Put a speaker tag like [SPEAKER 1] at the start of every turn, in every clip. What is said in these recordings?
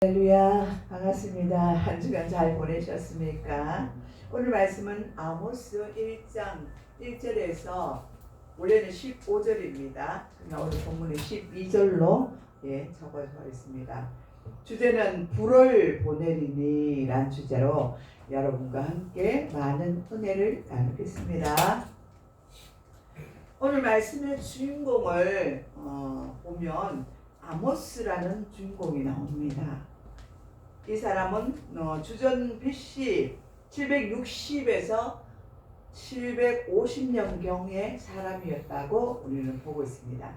[SPEAKER 1] 할렐루야, 반갑습니다. 한 주간 잘 보내셨습니까? 오늘 말씀은 아모스 1장 1절에서 원래는 15절입니다. 그러나 오늘 본문은 12절로 적어져 있습니다. 주제는 불을 보내리니 란 주제로 여러분과 함께 많은 은혜를 나누겠습니다. 오늘 말씀의 주인공을 보면 아모스라는 주인공이 나옵니다. 이 사람은 주전 BC 760에서 750년경의 사람이었다고 우리는 보고 있습니다.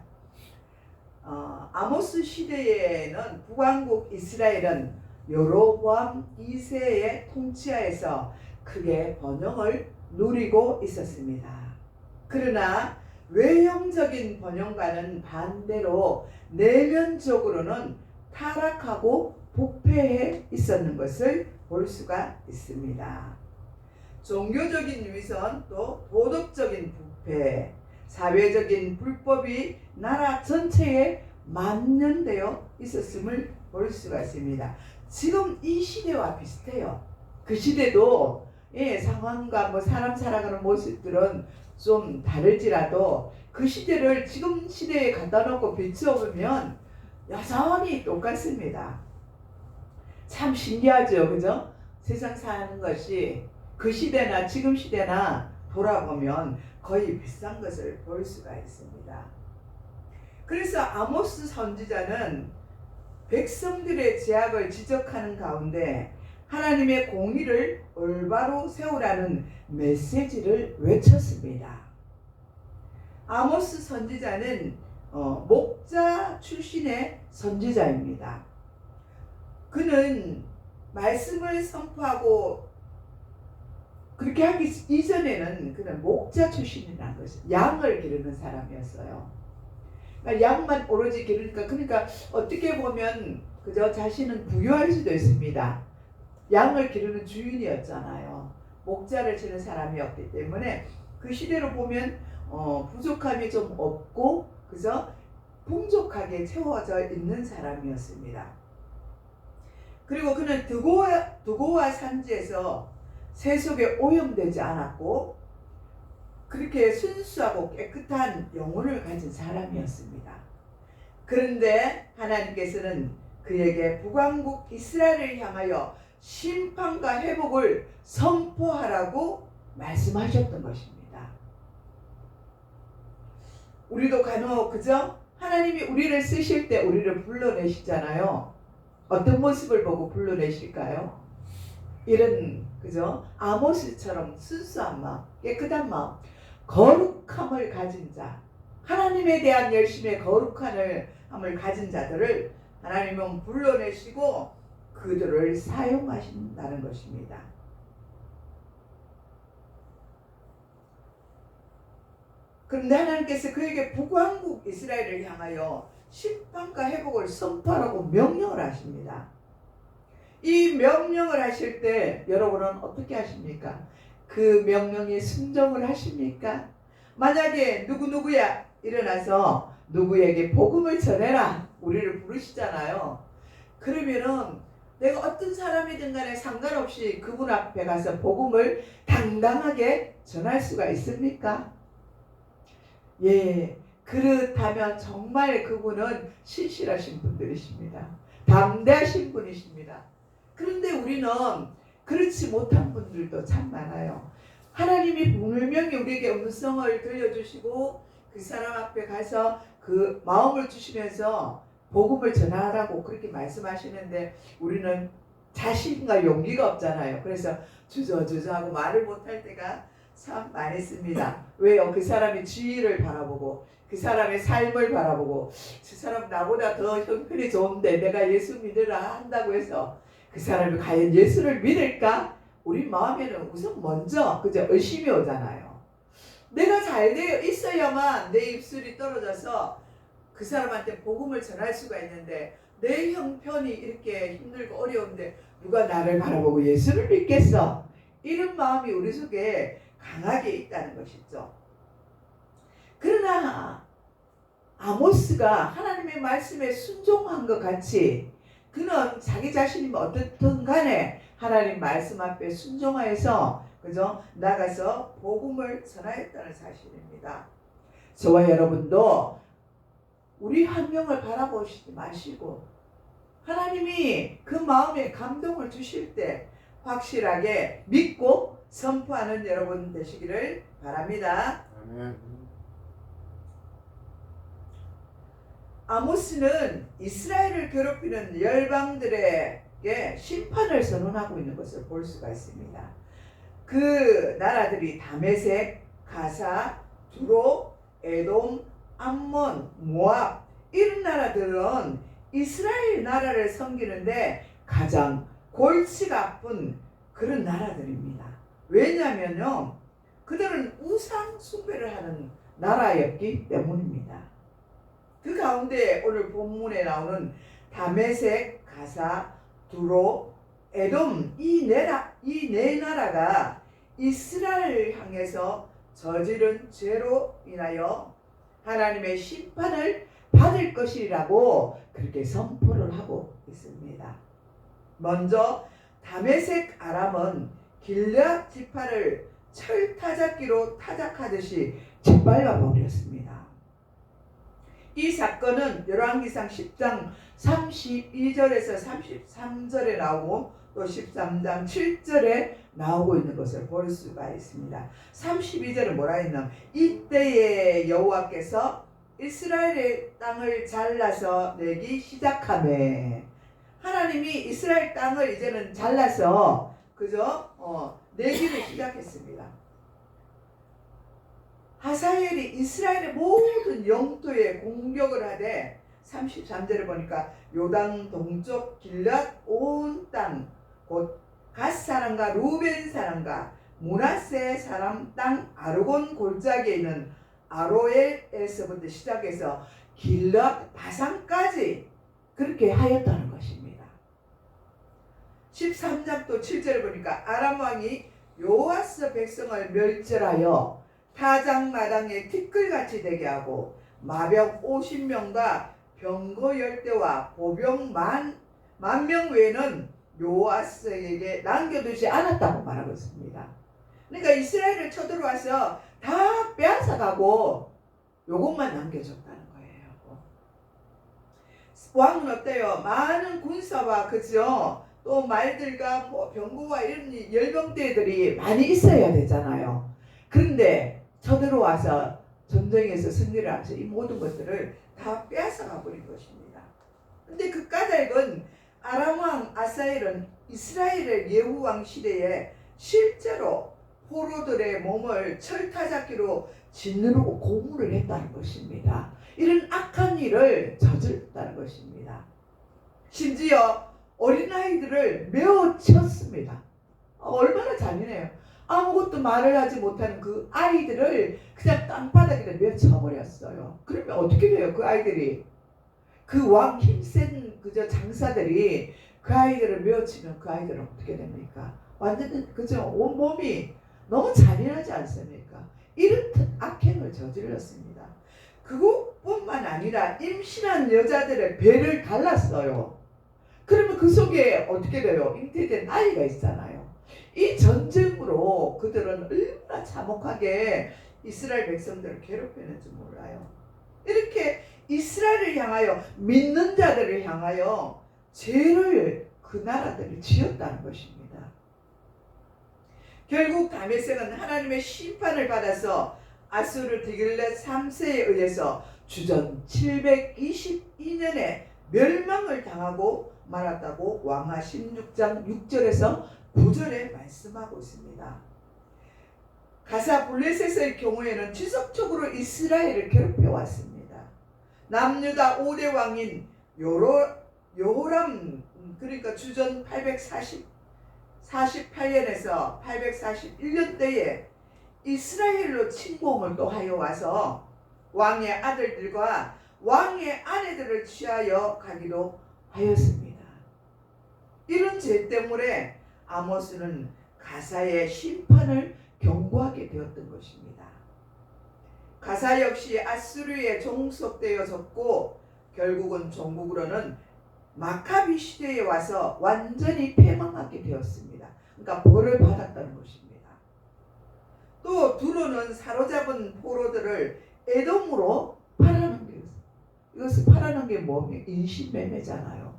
[SPEAKER 1] 아모스 시대에는 북왕국 이스라엘은 여로보암 2세의 통치하에서 크게 번영을 누리고 있었습니다. 그러나 외형적인 번영과는 반대로 내면적으로는 타락하고 부패해 있었는 것을 볼 수가 있습니다. 종교적인 위선, 또 도덕적인 부패, 사회적인 불법이 나라 전체에 만연되어 있었음을 볼 수가 있습니다. 지금 이 시대와 비슷해요. 그 시대도 상황과 사람 살아가는 모습들은 좀 다를지라도 그 시대를 지금 시대에 갖다 놓고 비춰보면 여전히 똑같습니다. 참 신기하죠, 그죠? 세상 사는 것이 그 시대나 지금 시대나 돌아보면 거의 비슷한 것을 볼 수가 있습니다. 그래서 아모스 선지자는 백성들의 죄악을 지적하는 가운데 하나님의 공의를 올바로 세우라는 메시지를 외쳤습니다. 아모스 선지자는 목자 출신의 선지자입니다. 그는 말씀을 선포하고 그렇게 하기 이전에는 그는 목자 출신이라는 것이 양을 기르는 사람이었어요. 그러니까 양만 오로지 기르니까 그러니까 어떻게 보면 그저 자신은 부유할 수도 있습니다. 양을 기르는 주인이었잖아요. 목자를 치는 사람이었기 때문에 그 시대로 보면 부족함이 좀 없고 그저 풍족하게 채워져 있는 사람이었습니다. 그리고 그는 두고와 산지에서 세속에 오염되지 않았고 그렇게 순수하고 깨끗한 영혼을 가진 사람이었습니다. 그런데 하나님께서는 그에게 북왕국 이스라엘을 향하여 심판과 회복을 선포하라고 말씀하셨던 것입니다. 우리도 간혹 그죠? 하나님이 우리를 쓰실 때 우리를 불러내시잖아요. 어떤 모습을 보고 불러내실까요? 이런 그죠? 아모스처럼 순수한 마음, 깨끗한 마음, 거룩함을 가진 자, 하나님에 대한 열심의 거룩함을 가진 자들을 하나님은 불러내시고 그들을 사용하신다는 것입니다. 그런데 하나님께서 그에게 북왕국 이스라엘을 향하여 심판과 회복을 선포하라고 명령을 하십니다. 이 명령을 하실 때 여러분은 어떻게 하십니까? 그 명령에 순종을 하십니까? 만약에 누구야 일어나서 누구에게 복음을 전해라 우리를 부르시잖아요. 그러면은 내가 어떤 사람이든 간에 상관없이 그분 앞에 가서 복음을 당당하게 전할 수가 있습니까? 예, 그렇다면 정말 그분은 신실하신 분들이십니다. 담대하신 분이십니다. 그런데 우리는 그렇지 못한 분들도 참 많아요. 하나님이 분명히 우리에게 음성을 들려주시고 그 사람 앞에 가서 그 마음을 주시면서 복음을 전하라고 그렇게 말씀하시는데 우리는 자신과 용기가 없잖아요. 그래서 주저하고 말을 못할 때가 참 많이 있습니다. 왜요? 그 사람의 지위를 바라보고 그 사람의 삶을 바라보고 저 사람 나보다 더 형편이 좋은데 내가 예수 믿으라 한다고 해서 그 사람이 과연 예수를 믿을까? 우리 마음에는 우선 먼저 그저 의심이 오잖아요. 내가 잘 되어 있어야만 내 입술이 떨어져서 그 사람한테 복음을 전할 수가 있는데 내 형편이 이렇게 힘들고 어려운데 누가 나를 바라보고 예수를 믿겠어? 이런 마음이 우리 속에 강하게 있다는 것이죠. 그러나 아모스가 하나님의 말씀에 순종한 것 같이 그는 자기 자신이 어떻든 간에 하나님 말씀 앞에 순종하여서 그죠? 나가서 복음을 전하였다는 사실입니다. 저와 여러분도 우리 한 명을 바라보시지 마시고 하나님이 그 마음에 감동을 주실 때 확실하게 믿고 선포하는 여러분 되시기를 바랍니다.
[SPEAKER 2] 아멘.
[SPEAKER 1] 아모스는 이스라엘을 괴롭히는 열방들에게 심판을 선언하고 있는 것을 볼 수가 있습니다. 그 나라들이 다메섹, 가사, 두로, 에돔, 암몬, 모압 이런 나라들은 이스라엘 나라를 섬기는데 가장 골치가 아픈 그런 나라들입니다. 왜냐하면요, 그들은 우상 숭배를 하는 나라였기 때문입니다. 그 가운데 오늘 본문에 나오는 다메섹, 가사, 두로, 에돔 이 네 나라가 이스라엘을 향해서 저지른 죄로 인하여 하나님의 심판을 받을 것이라고 그렇게 선포를 하고 있습니다. 먼저 다메섹 아람은 길앗 지파를 철타작기로 타작하듯이 짓밟아 버렸습니다. 이 사건은 열왕기상 10장 32절에서 33절에 나오고 또 13장 7절에 나오고 있는 것을 볼 수가 있습니다. 32절에 뭐라 했나? 이때에 여호와께서 이스라엘의 땅을 잘라서 내기 시작하매, 하나님이 이스라엘 땅을 이제는 잘라서 그죠? 내기를 시작했습니다. 하사엘이 이스라엘의 모든 영토에 공격을 하되 33절에 보니까 요단 동쪽 길앗 온 땅 곧 갓 사람과 루벤 사람과 므낫세 사람 땅 아르곤 골짜기에 있는 아로엘에서부터 시작해서 길앗 바산까지 그렇게 하였다는 것입니다. 13장 또 7절에 보니까 아람 왕이 요아스 백성을 멸절하여 타작마당에 티끌같이 되게 하고 마병 50명과 병거 10대와 보병 만 명 외에는 요아스에게 남겨두지 않았다고 말하고 있습니다. 그러니까 이스라엘을 쳐들어와서 다 빼앗아가고 요것만 남겨줬다는 거예요. 왕은 어때요? 많은 군사와 그죠? 또 말들과 병거와 이런 열병대들이 많이 있어야 되잖아요. 그런데 쳐들어와서 전쟁에서 승리를 하면서 이 모든 것들을 다 빼앗아가 버린 것입니다. 근데 그 까닭은 아람왕 아사엘은 이스라엘의 예후왕 시대에 실제로 포로들의 몸을 철타잡기로 짓누르고 고문을 했다는 것입니다. 이런 악한 일을 저질렀다는 것입니다. 심지어 어린아이들을 메어 쳤습니다. 얼마나 잔인해요. 아무것도 말을 하지 못하는 그 아이들을 그냥 땅바닥에 메어 쳐버렸어요. 그러면 어떻게 돼요? 그 아이들이, 그 왕 힘센 그저 장사들이 그 아이들을 메어치면 그 아이들은 어떻게 됩니까? 완전히 그저 온몸이 너무 잔인하지 않습니까? 이런 악행을 저질렀습니다. 그것뿐만 아니라 임신한 여자들의 배를 갈랐어요. 그러면 그 속에 어떻게 돼요? 잉태된 아이가 있잖아요. 이 전쟁으로 그들은 얼마나 참혹하게 이스라엘 백성들을 괴롭혔는지 몰라요. 이렇게 이스라엘을 향하여, 믿는 자들을 향하여 죄를 그 나라들이 지었다는 것입니다. 결국 다메섹은 하나님의 심판을 받아서 아수르 디글렛 3세에 의해서 주전 722년에 멸망을 당하고 말았다고 왕하 16장 6절에서 9절에 말씀하고 있습니다. 가사 블레셋의 경우에는 지속적으로 이스라엘을 괴롭혀 왔습니다. 남유다 5대 왕인 여호람, 그러니까 주전 848년에서 841년 때에 이스라엘로 침공을 또 하여 와서 왕의 아들들과 왕의 아내들을 취하여 가기도 하였습니다. 이런 죄 때문에 아모스는 가사의 심판을 경고하게 되었던 것입니다. 가사 역시 아수르에 종속되어졌고 결국은 종국으로는 마카비 시대에 와서 완전히 패망하게 되었습니다. 그러니까 벌을 받았다는 것입니다. 또 두로는 사로잡은 포로들을 에돔으로 팔아넘겼어요. 이것을 팔아넘긴 게 뭐냐면 인신매매잖아요.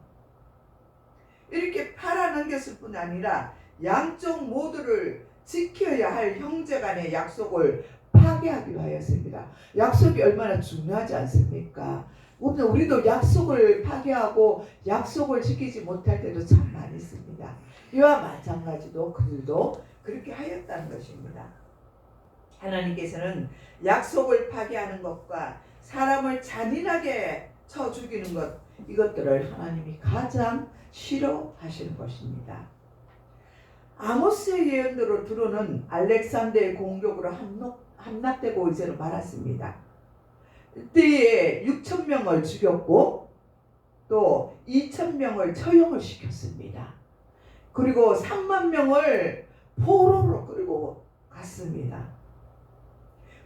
[SPEAKER 1] 이렇게 팔아넘겼을 뿐 아니라 양쪽 모두를 지켜야 할 형제간의 약속을 파괴하기로 하였습니다. 약속이 얼마나 중요하지 않습니까? 오늘 우리도 약속을 파괴하고 약속을 지키지 못할 때도 참 많이 있습니다. 이와 마찬가지로 그들도 그렇게 하였다는 것입니다. 하나님께서는 약속을 파괴하는 것과 사람을 잔인하게 쳐 죽이는 것, 이것들을 하나님이 가장 싫어하시는 것입니다. 아모스의 예언대로 두로는 알렉산더의 공격으로 함락되고 이제는 말았습니다. 이때에 6,000명을 죽였고 또 2,000명을 처형을 시켰습니다. 그리고 3만 명을 포로로 끌고 갔습니다.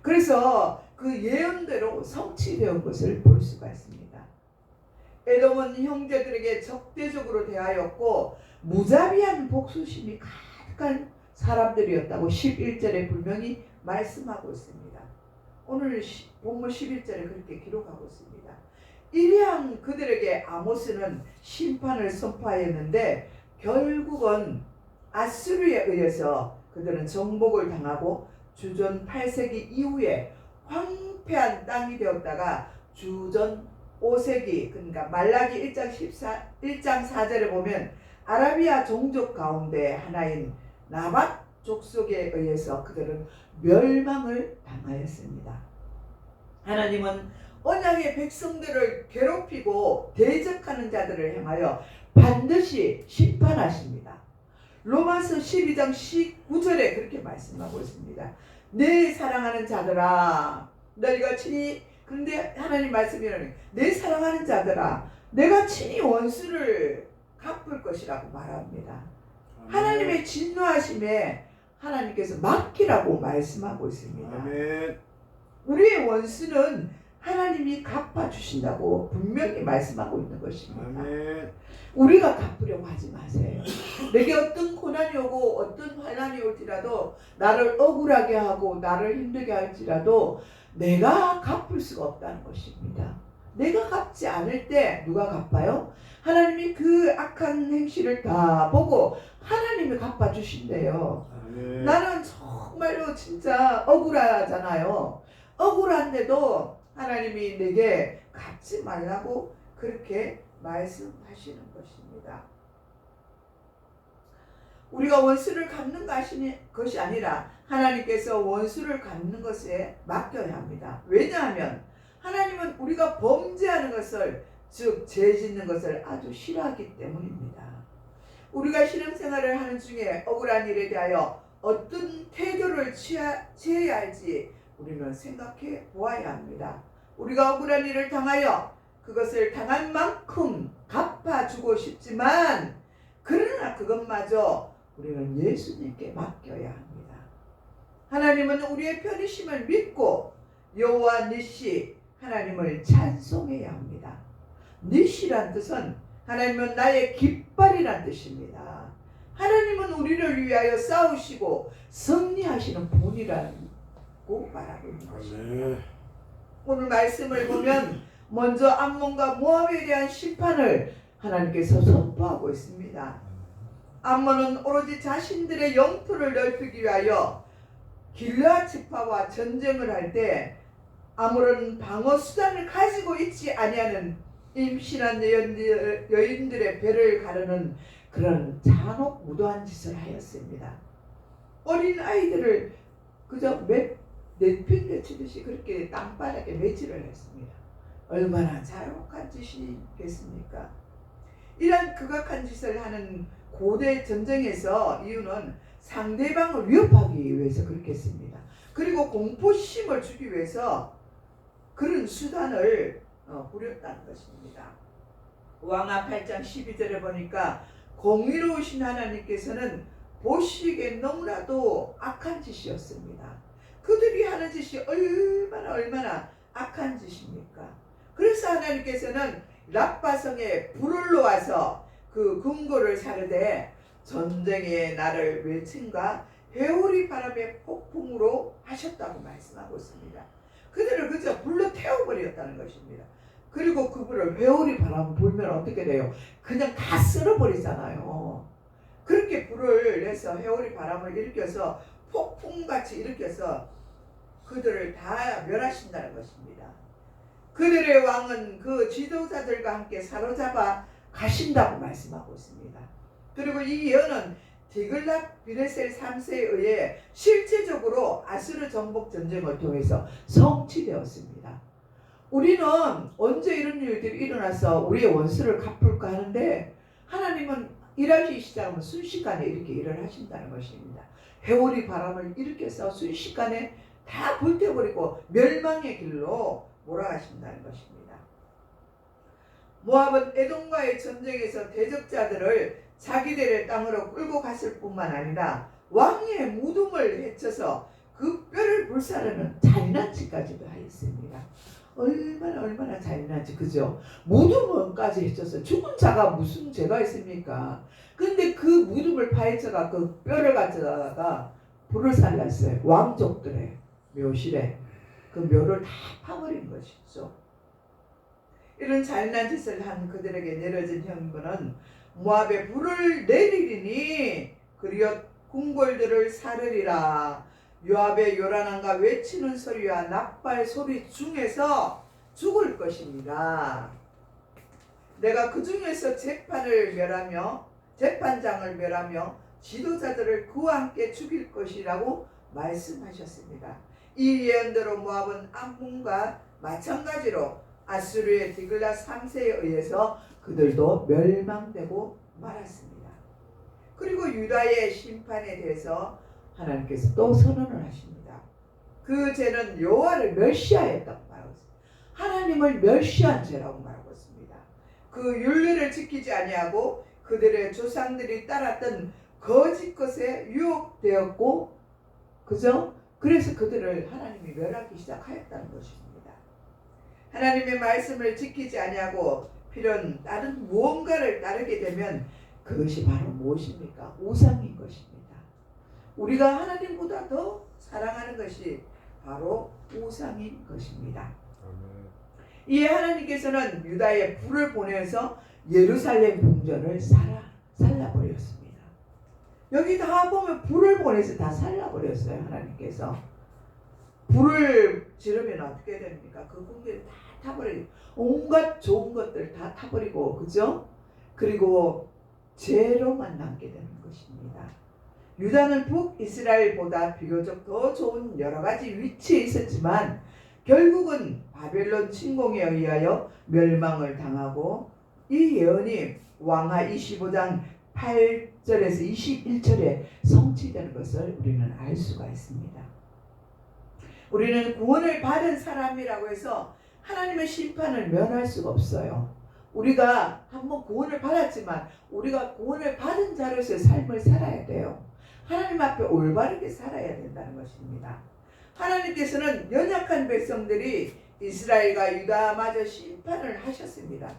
[SPEAKER 1] 그래서 그 예언대로 성취되었던 것을 볼 수가 있습니다. 에돔은 형제들에게 적대적으로 대하였고 무자비한 복수심이 가득한 사람들이었다고 11절에 분명히 말씀하고 있습니다. 오늘 본문 11절에 그렇게 기록하고 있습니다. 이리한 그들에게 아모스는 심판을 선포하였는데 결국은 아수르에 의해서 그들은 정복을 당하고 주전 8세기 이후에 황폐한 땅이 되었다가 주전 5세기, 그러니까 말라기 1장 4절에 보면 아라비아 종족 가운데 하나인 나밧 족속에 의해서 그들은 멸망을 당하였습니다. 하나님은 언약의 백성들을 괴롭히고 대적하는 자들을 향하여 반드시 심판하십니다. 로마서 12장 19절에 그렇게 말씀하고 있습니다. 내 사랑하는 자들아, 너희가 친히, 근데 하나님 말씀이라는 내 사랑하는 자들아, 내가 친히 원수를 갚을 것이라고 말합니다. 하나님의 진노하심에 하나님께서 맡기라고 말씀하고 있습니다.
[SPEAKER 2] 아멘.
[SPEAKER 1] 우리의 원수는 하나님이 갚아주신다고 분명히 말씀하고 있는 것입니다.
[SPEAKER 2] 아멘.
[SPEAKER 1] 우리가 갚으려고 하지 마세요. 내게 어떤 고난이 오고 어떤 환난이 올지라도 나를 억울하게 하고 나를 힘들게 할지라도 내가 갚을 수가 없다는 것입니다. 내가 갚지 않을 때 누가 갚아요? 하나님이 그 악한 행실을 다 보고 하나님이 갚아주신대요.
[SPEAKER 2] 아멘.
[SPEAKER 1] 나는 정말로 진짜 억울하잖아요. 억울한데도 하나님이 내게 갚지 말라고 그렇게 말씀하시는 것입니다. 우리가 원수를 갚는 것이 아니라 하나님께서 원수를 갚는 것에 맡겨야 합니다. 왜냐하면 하나님은 우리가 범죄하는 것을, 즉 죄 짓는 것을 아주 싫어하기 때문입니다. 우리가 신앙생활을 하는 중에 억울한 일에 대하여 어떤 태도를 취해야 할지 우리는 생각해 보아야 합니다. 우리가 억울한 일을 당하여 그것을 당한 만큼 갚아주고 싶지만 그러나 그것마저 우리는 예수님께 맡겨야 합니다. 하나님은 우리의 편이심을 믿고 여호와 니시 하나님을 찬송해야 합니다. 니시란 뜻은 하나님은 나의 깃발이란 뜻입니다. 하나님은 우리를 위하여 싸우시고 승리하시는 분이라고 말하고 있는 것입니다. 오늘 말씀을 보면 먼저 암몬과 모압에 대한 심판을 하나님께서 선포하고 있습니다. 암몬은 오로지 자신들의 영토를 넓히기 위하여 길르앗 지파와 전쟁을 할 때 아무런 방어 수단을 가지고 있지 아니하는 임신한 여인들의 배를 가르는 그런 잔혹 무도한 짓을 하였습니다. 어린 아이들을 그저 내팽개치듯이 그렇게 땅바닥에 매질을 했습니다. 얼마나 잔혹한 짓이겠습니까? 이런 극악한 짓을 하는 고대 전쟁에서 이유는 상대방을 위협하기 위해서 그렇게 했습니다. 그리고 공포심을 주기 위해서 그런 수단을 부렸다는 것입니다. 왕하 8장 12절에 보니까 공의로우신 하나님께서는 보시기에 너무나도 악한 짓이었습니다. 그들이 하는 짓이 얼마나 악한 짓입니까? 그래서 하나님께서는 랍바성에 불을 놓아서 그 금고를 사르되 전쟁의 날을 외침과 회오리 바람의 폭풍으로 하셨다고 말씀하고 있습니다. 그들을 그저 불로 태워버렸다는 것입니다. 그리고 그 불을 회오리 바람 불면 어떻게 돼요? 그냥 다 쓸어버리잖아요. 그렇게 불을 내서 회오리 바람을 일으켜서 폭풍같이 일으켜서 그들을 다 멸하신다는 것입니다. 그들의 왕은 그 지도자들과 함께 사로잡아 가신다고 말씀하고 있습니다. 그리고 이 예언은 디글랏 비레셀 3세에 의해 실제적으로 아수르 정복 전쟁을 통해서 성취되었습니다. 우리는 언제 이런 일들이 일어나서 우리의 원수를 갚을까 하는데 하나님은 일하기 시작하면 순식간에 이렇게 일을 하신다는 것입니다. 회오리 바람을 일으켜서 순식간에 다 불태워버리고 멸망의 길로 몰아가신다는 것입니다. 모압은 에돔과의 전쟁에서 대적자들을 자기들의 땅으로 끌고 갔을 뿐만 아니라 왕의 무덤을 해쳐서 그 뼈를 불사르는 잔인한 짓까지도 하였습니다. 얼마나 잔인한지, 그죠? 무덤까지 해쳐서 죽은 자가 무슨 죄가 있습니까? 근데 그 무덤을 파헤쳐가 그 뼈를 가져다가 불을 살랐어요. 왕족들의 묘실에 그 묘를 다 파버린 것이죠. 이런 잔인한 짓을 한 그들에게 내려진 형벌은 모압에 불을 내리리니 그리어 궁궐들을 사르리라. 요압의 요란함과 외치는 소리와 낙발 소리 중에서 죽을 것입니다. 내가 그 중에서 재판장을 멸하며 지도자들을 그와 함께 죽일 것이라고 말씀하셨습니다. 이 예언대로 모압은 암몬과 마찬가지로 아수르의 디글랏 3세에 의해서 그들도 멸망되고 말았습니다. 그리고 유다의 심판에 대해서 하나님께서 또 선언을 하십니다. 그 죄는 여호와를 멸시하였다고 말하고 있습니다. 하나님을 멸시한 죄라고 말하고 있습니다. 그 율례를 지키지 아니하고 그들의 조상들이 따랐던 거짓 것에 유혹되었고, 그죠? 그래서 그들을 하나님이 멸하기 시작하였다는 것입니다. 하나님의 말씀을 지키지 아니하고 필연 다른 무언가를 따르게 되면 그것이 바로 무엇입니까? 우상인 것입니다. 우리가 하나님보다 더 사랑하는 것이 바로 우상인 것입니다. 이에 하나님께서는 유다에 불을 보내서 예루살렘 궁전을 살라버렸습니다. 여기 다 보면 불을 보내서 다 살라버렸어요. 하나님께서 불을 지르면 어떻게 됩니까? 그 궁전이 다 타버리고 온갖 좋은 것들 다 타버리고, 그죠? 그리고 죄로만 남게 되는 것입니다. 유다는 북이스라엘보다 비교적 더 좋은 여러 가지 위치에 있었지만 결국은 바벨론 침공에 의하여 멸망을 당하고, 이 예언이 왕하 25장 8절에서 21절에 성취되는 것을 우리는 알 수가 있습니다. 우리는 구원을 받은 사람이라고 해서 하나님의 심판을 면할 수가 없어요. 우리가 한번 구원을 받았지만 우리가 구원을 받은 자로서의 삶을 살아야 돼요. 하나님 앞에 올바르게 살아야 된다는 것입니다. 하나님께서는 연약한 백성들이 이스라엘과 유다마저 심판을 하셨습니다.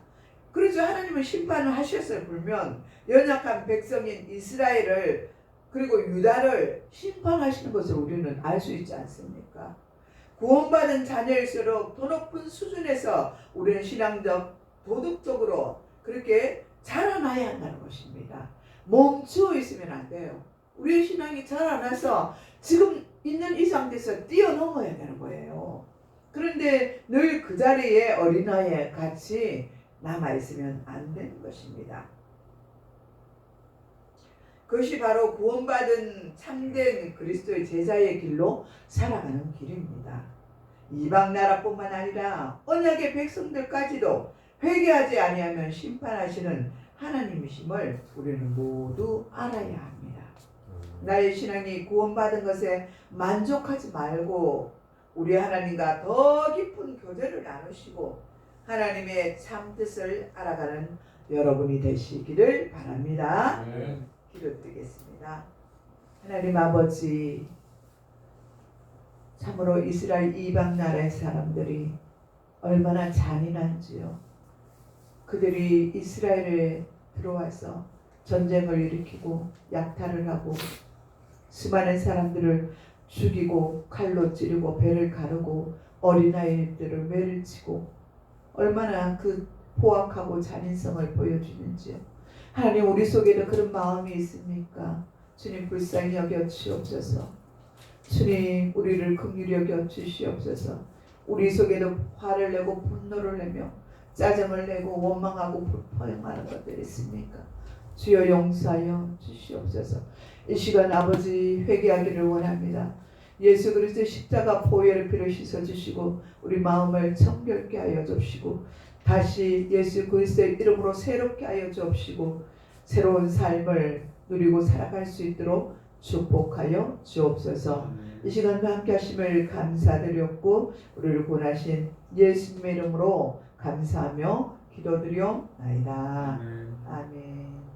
[SPEAKER 1] 그래서 하나님은 심판을 하셨어요. 불면 연약한 백성인 이스라엘을 그리고 유다를 심판하시는 것을 우리는 알 수 있지 않습니까? 구원받은 자녀일수록 더 높은 수준에서 우리는 신앙적, 도덕적으로 그렇게 자라나야 한다는 것입니다. 멈추어 있으면 안 돼요. 우리의 신앙이 자라나서 지금 있는 이 상태에서 뛰어넘어야 되는 거예요. 그런데 늘 그 자리에 어린아이 같이 남아있으면 안 되는 것입니다. 그것이 바로 구원받은 참된 그리스도의 제자의 길로 살아가는 길입니다. 이방 나라뿐만 아니라 언약의 백성들까지도 회개하지 아니하면 심판하시는 하나님이심을 우리는 모두 알아야 합니다. 나의 신앙이 구원받은 것에 만족하지 말고 우리 하나님과 더 깊은 교제를 나누시고 하나님의 참 뜻을 알아가는 여러분이 되시기를 바랍니다. 기도드리겠습니다. 하나님 아버지, 참으로 이스라엘 이방 나라의 사람들이 얼마나 잔인한지요. 그들이 이스라엘에 들어와서 전쟁을 일으키고 약탈을 하고 수많은 사람들을 죽이고 칼로 찌르고 배를 가르고 어린아이들을 매를 치고 얼마나 그 포악하고 잔인성을 보여주는지요. 하나님, 우리 속에도 그런 마음이 있습니까? 주님, 불쌍히 여겨 주옵소서. 주님, 우리를 긍휼히 여겨 주시옵소서. 우리 속에도 화를 내고 분노를 내며 짜증을 내고 원망하고 불평하는 것들이 있습니까? 주여 용서하여 주시옵소서. 이 시간 아버지 회개하기를 원합니다. 예수 그리스도의 십자가 보혈의 피를 씻어주시고 우리 마음을 청결케 하여 주시고 다시 예수 그리스도의 이름으로 새롭게 하여 주옵시고 새로운 삶을 누리고 살아갈 수 있도록 축복하여 주옵소서. 이 시간도 함께 하심을 감사드렸고 우리를 구원하신 예수님의 이름으로 감사하며 기도드리옵나이다. 아멘.